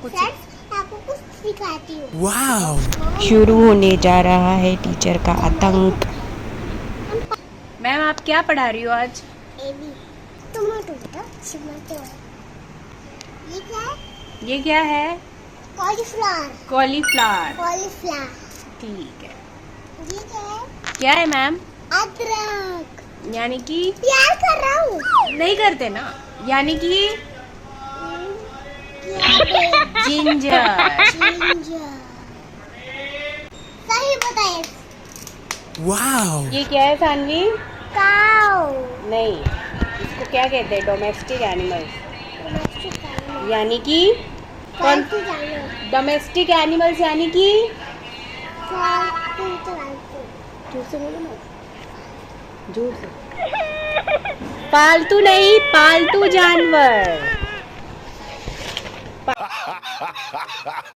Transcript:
कुछ आपको कुछ सिखाती हूँ। वाह। शुरू होने जा रहा है टीचर का आतंक। मैम आप क्या पढ़ा रही हो आज? एबी टमाटो बेटा टमाटो। ये क्या है? ये क्या है? कॉलीफ्लावर। कॉलीफ्लावर। कॉलीफ्लावर। ठीक है। ये क्या है? क्या है मैम? अदरक। यानी कि प्यार कर रहा हूँ। नहीं करते ना, यानी कि जिंजर। जिंजर। सही बताए। वाह। ये क्या है सानवी? काऊ। नहीं, इसको क्या कहते हैं? डोमेस्टिक एनिमल्स, यानी कि पालतू जानवर। डोमेस्टिक एनिमल्स यानी कि पालतू। झूठ से बोलो ना, झूठ से। पालतू नहीं, पालतू जानवर।